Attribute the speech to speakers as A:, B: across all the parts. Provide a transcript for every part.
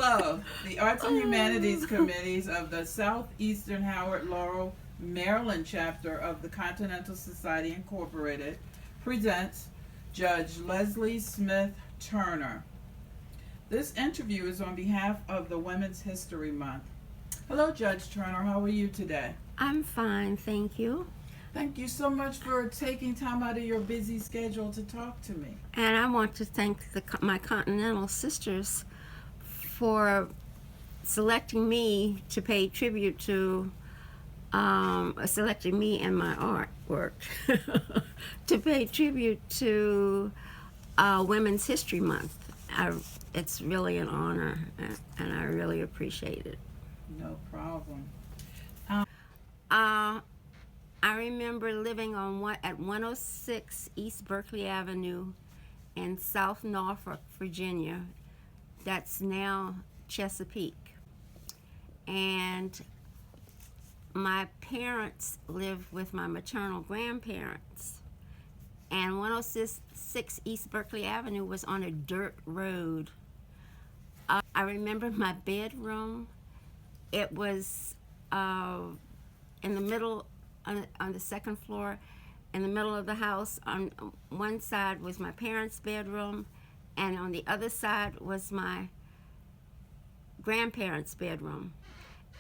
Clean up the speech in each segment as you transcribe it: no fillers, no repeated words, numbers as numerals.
A: Hello. The Arts and Humanities Committees of the Southeastern Howard Laurel Maryland Chapter of the Continental Society Incorporated presents Judge Leslie Smith Turner. This interview is on behalf of the Women's History Month. Hello, Judge Turner. How are you today?
B: I'm fine, thank you.
A: Thank you so much for taking time out of your busy schedule to talk to me.
B: And I want to thank my Continental sisters for selecting me to pay tribute to, selecting me and my artwork to pay tribute to Women's History Month. It's really an honor, and I really appreciate it.
A: No problem.
B: I remember living at 106 East Berkeley Avenue in South Norfolk, Virginia. That's now Chesapeake. And my parents lived with my maternal grandparents. And 106 East Berkeley Avenue was on a dirt road. I remember my bedroom. It was in the middle, on the second floor, in the middle of the house. On one side was my parents' bedroom, and on the other side was my grandparents' bedroom.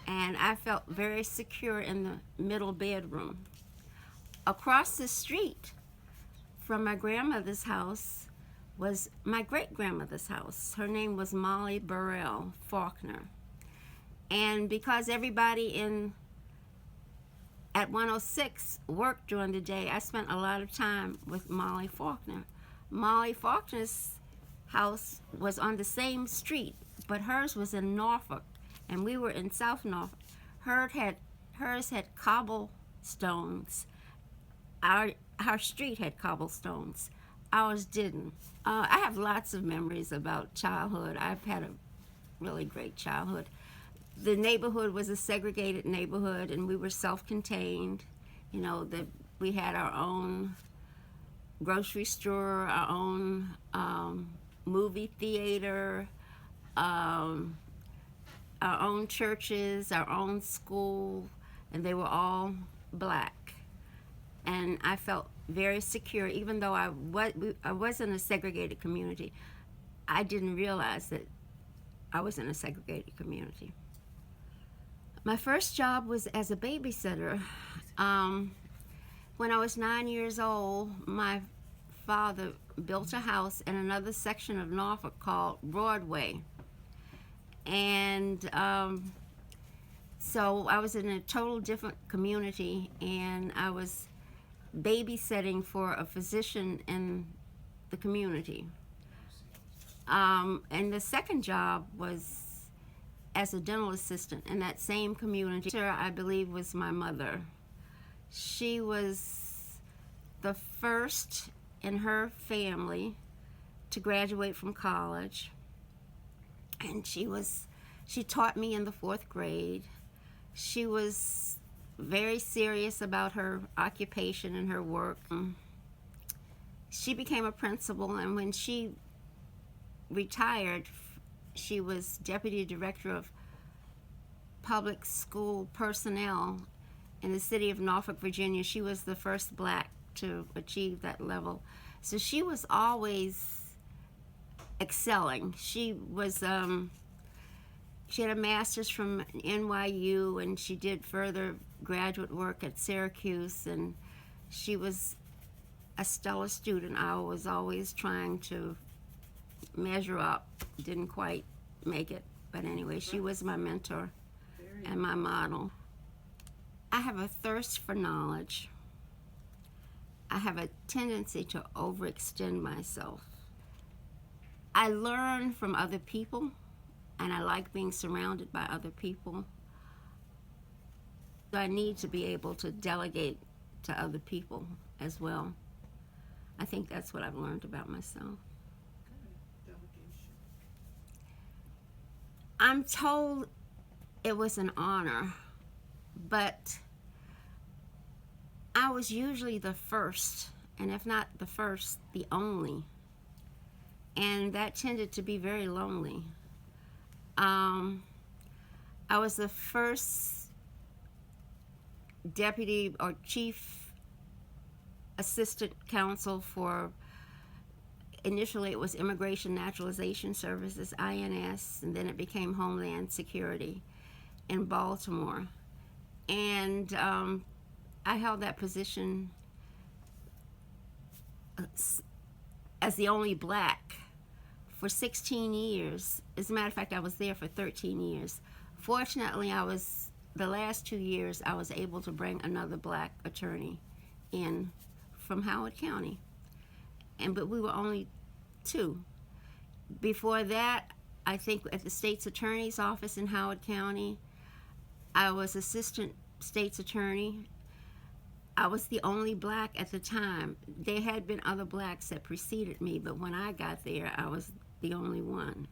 B: And I felt very secure in the middle bedroom. Across the street from my grandmother's house was my great-grandmother's house. Her name was Molly Burrell Faulkner. And because everybody at 106 worked during the day, I spent a lot of time with Molly Faulkner. Molly Faulkner's house was on the same street, but hers was in Norfolk, and we were in South Norfolk. Hers had cobblestones. Our street had cobblestones. Ours didn't. I have lots of memories about childhood. I've had a really great childhood. The neighborhood was a segregated neighborhood, and we were self-contained. You know, we had our own grocery store, our own movie theater, our own churches, our own school, and they were all black. And I felt very secure, even though I was in a segregated community. I didn't realize that I was in a segregated community. My first job was as a babysitter. When I was 9 years old, my father built a house in another section of Norfolk called Broadway. And so I was in a total different community, and I was babysitting for a physician in the community. And the second job was as a dental assistant in that same community. I believe was my mother. She was the first in her family to graduate from college, and she taught me in the 4th grade. She was very serious about her occupation and her work. She became a principal, and when she retired, she was deputy director of public school personnel in the city of Norfolk, Virginia. She was the first black to achieve that level. So she was always excelling. She had a master's from NYU, and she did further graduate work at Syracuse, and she was a stellar student. I was always trying to measure up. Didn't quite make it, but anyway, she was my mentor and my model. I have a thirst for knowledge. I have a tendency to overextend myself. I learn from other people, and I like being surrounded by other people. I need to be able to delegate to other people as well. I think that's what I've learned about myself. I'm told it was an honor, but I was usually the first, and if not the first, the only. And that tended to be very lonely. I was the first deputy or chief assistant counsel for, initially it was Immigration Naturalization Services, INS, and then it became Homeland Security in Baltimore. And I held that position as the only black for 16 years. As a matter of fact, I was there for 13 years. Fortunately, the last 2 years, I was able to bring another black attorney in from Howard County. But we were only 2. Before that, I think at the state's attorney's office in Howard County, I was assistant state's attorney. I was the only black at the time. There had been other blacks that preceded me, but when I got there, I was the only one.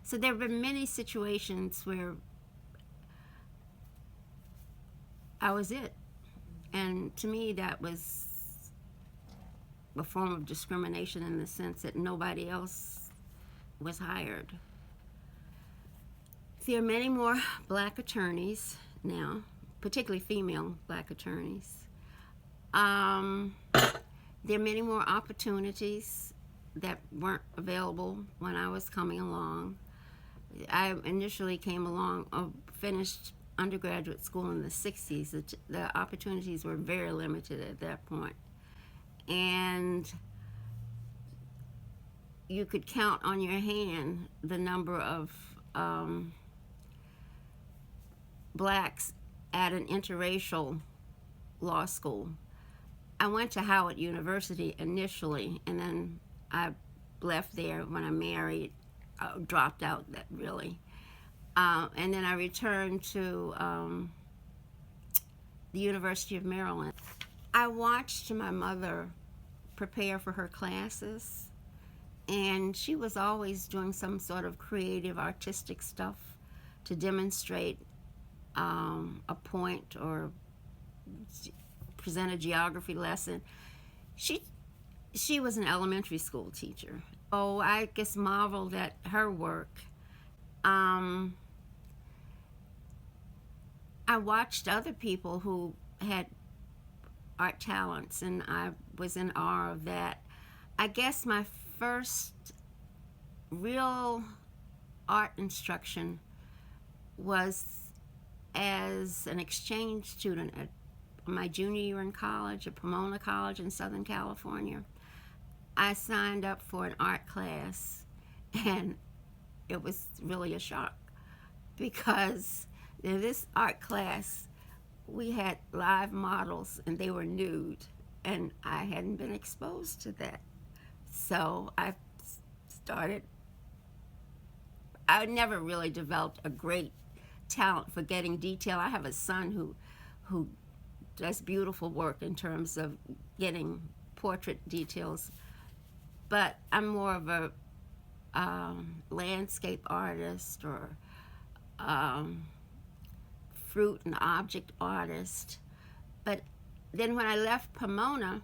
B: So there have been many situations where I was it. And to me, that was a form of discrimination in the sense that nobody else was hired. There are many more black attorneys now, particularly female black attorneys. There are many more opportunities that weren't available when I was coming along. I initially came along, finished undergraduate school in the 60s. The opportunities were very limited at that point. And you could count on your hand the number of blacks at an interracial law school. I went to Howard University initially, and then I left there when I married, dropped out that really. And then I returned to the University of Maryland. I watched my mother prepare for her classes, and she was always doing some sort of creative, artistic stuff to demonstrate a point or present a geography lesson. She was an elementary school teacher. Oh, I just marveled at her work. I watched other people who had art talents, and I was in awe of that. I guess my first real art instruction was as an exchange student at my junior year in college at Pomona College in Southern California. I signed up for an art class, and it was really a shock because in this art class we had live models and they were nude, and I hadn't been exposed to that. So I never really developed a great talent for getting detail. I have a son who does beautiful work in terms of getting portrait details, but I'm more of a landscape artist or fruit and object artist. But then when I left Pomona,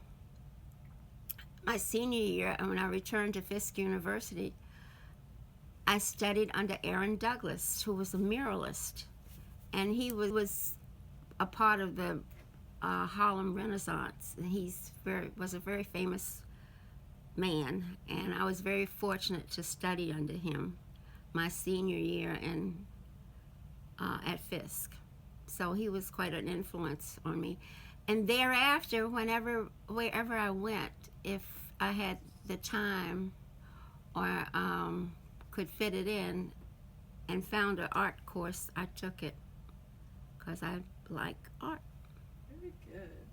B: my senior year, and when I returned to Fisk University, I studied under Aaron Douglas, who was a muralist, and he was a part of the Harlem Renaissance. And was a very famous man, and I was very fortunate to study under him my senior year at Fisk. So he was quite an influence on me. And thereafter, wherever I went, if I had the time or could fit it in and found an art course, I took it because I like art.
A: Very good.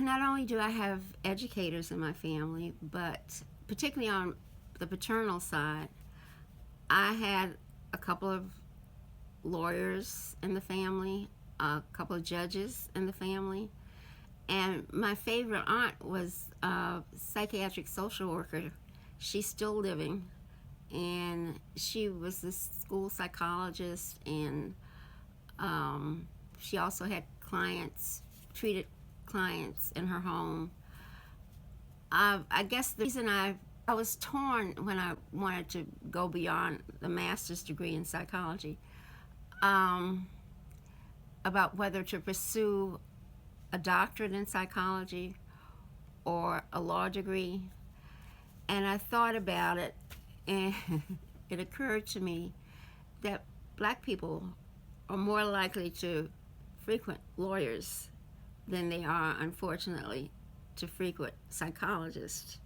B: Not only do I have educators in my family, but particularly on the paternal side, I had a couple of lawyers in the family, a couple of judges in the family, and my favorite aunt was a psychiatric social worker. She's still living, and she was a school psychologist, and she also had treated clients in her home. I guess the reason I was torn when I wanted to go beyond the master's degree in psychology, about whether to pursue a doctorate in psychology or a law degree. And I thought about it, and it occurred to me that black people are more likely to frequent lawyers than they are, unfortunately, to frequent psychologists.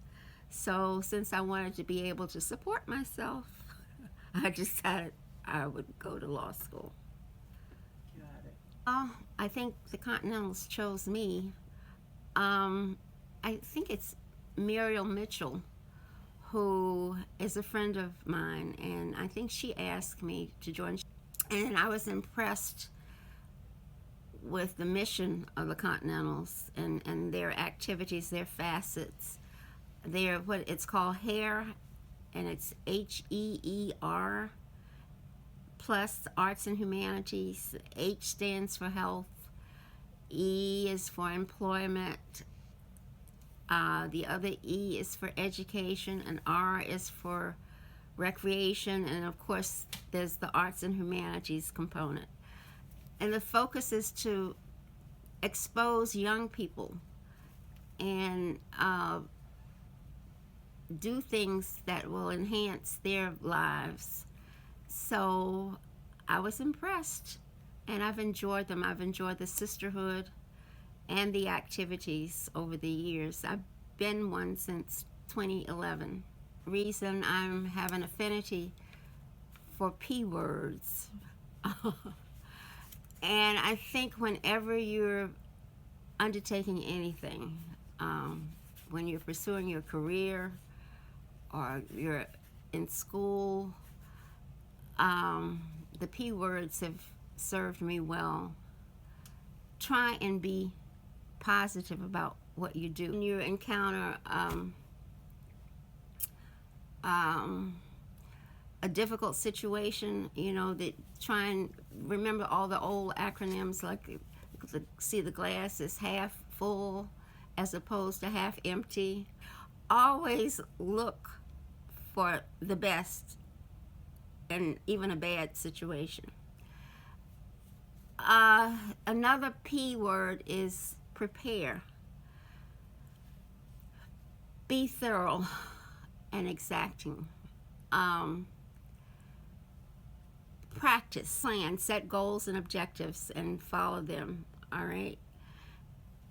B: So since I wanted to be able to support myself, I decided I would go to law school.
A: Got it.
B: I think the Continentals chose me. I think it's Muriel Mitchell, who is a friend of mine, and I think she asked me to join. And I was impressed with the mission of the Continentals and their activities, their facets. Their, what it's called, HAIR, and it's HEER, plus Arts and Humanities. H stands for health, E is for employment, the other E is for education, and R is for recreation, and of course there's the Arts and Humanities component. And the focus is to expose young people and do things that will enhance their lives. So I was impressed, and I've enjoyed them. I've enjoyed the sisterhood and the activities over the years. I've been one since 2011. Reason I have an affinity for P words. And I think whenever you're undertaking anything, when you're pursuing your career or you're in school, the P words have served me well. Try and be positive about what you do. When you encounter a difficult situation, you know, that try and remember all the old acronyms, like see the glass is half full as opposed to half empty. Always look for the best in even a bad situation. Another P word is prepare. Be thorough and exacting. Practice, plan, set goals and objectives and follow them, all right?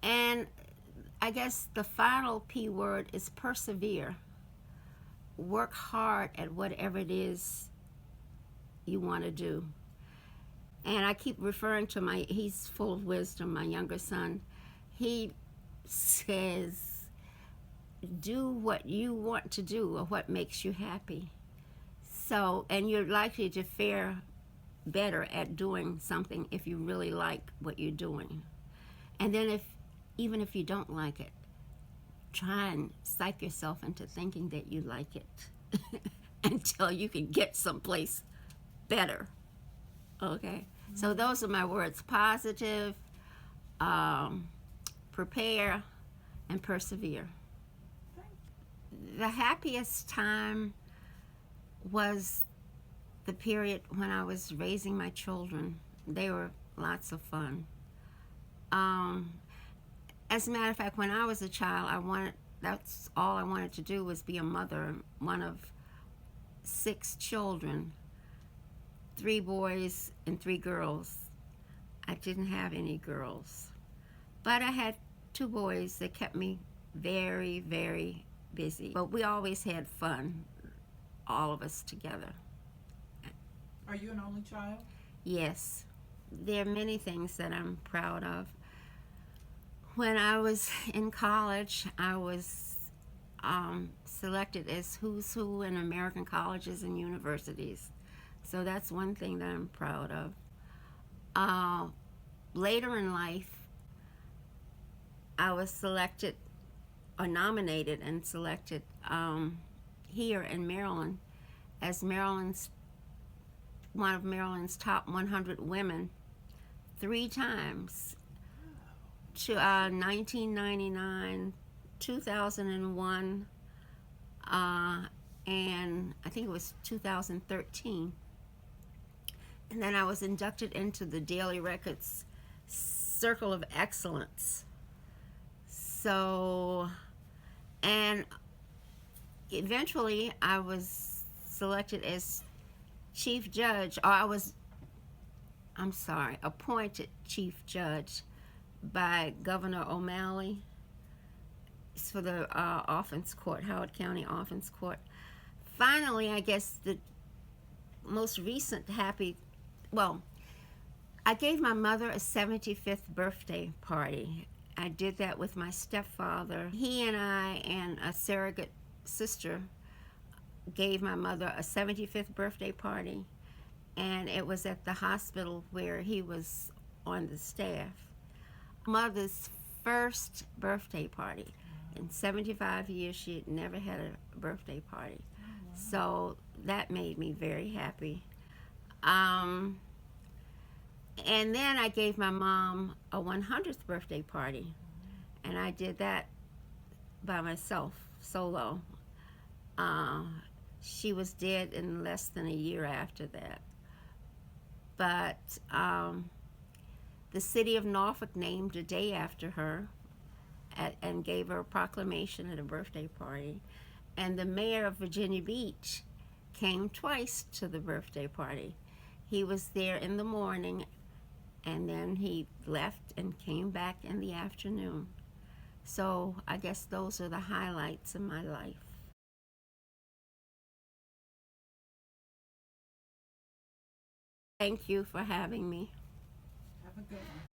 B: And I guess the final P word is persevere. Work hard at whatever it is you want to do. And I keep referring to he's full of wisdom, my younger son. He says, do what you want to do or what makes you happy. So, and you're likely to fare better at doing something if you really like what you're doing. And then even if you don't like it, try and psych yourself into thinking that you like it until you can get someplace better. Okay? So those are my words: positive, prepare, and persevere. The happiest time was the period when I was raising my children. They were lots of fun. As a matter of fact, when I was a child, that's all I wanted to do was be a mother, one of 6 children, 3 boys and 3 girls. I didn't have any girls, but I had 2 boys that kept me very, very busy. But we always had fun, all of us together.
A: Are you an only child?
B: Yes. There are many things that I'm proud of. When I was in college, I was selected as who's who in American colleges and universities. So that's one thing that I'm proud of. Later in life, I was selected or nominated and selected here in Maryland as one of Maryland's top 100 women 3 times, to 1999, 2001, and I think it was 2013. And then I was inducted into the Daily Records Circle of Excellence. So, and eventually I was selected as chief judge, or appointed chief judge by Governor O'Malley. It's for the offense court, Howard County Offense Court. Finally, I guess the most recent I gave my mother a 75th birthday party. I did that with my stepfather. He and I and a surrogate sister gave my mother a 75th birthday party, and it was at the hospital where he was on the staff. Mother's first birthday party. In 75 years, she had never had a birthday party. So that made me very happy. And then I gave my mom a 100th birthday party, and I did that by myself, solo. She was dead in less than a year after that. But the city of Norfolk named a day after her and gave her a proclamation at a birthday party. And the mayor of Virginia Beach came twice to the birthday party. He was there in the morning, and then he left and came back in the afternoon. So I guess those are the highlights of my life. Thank you for having me.
A: Have a good one.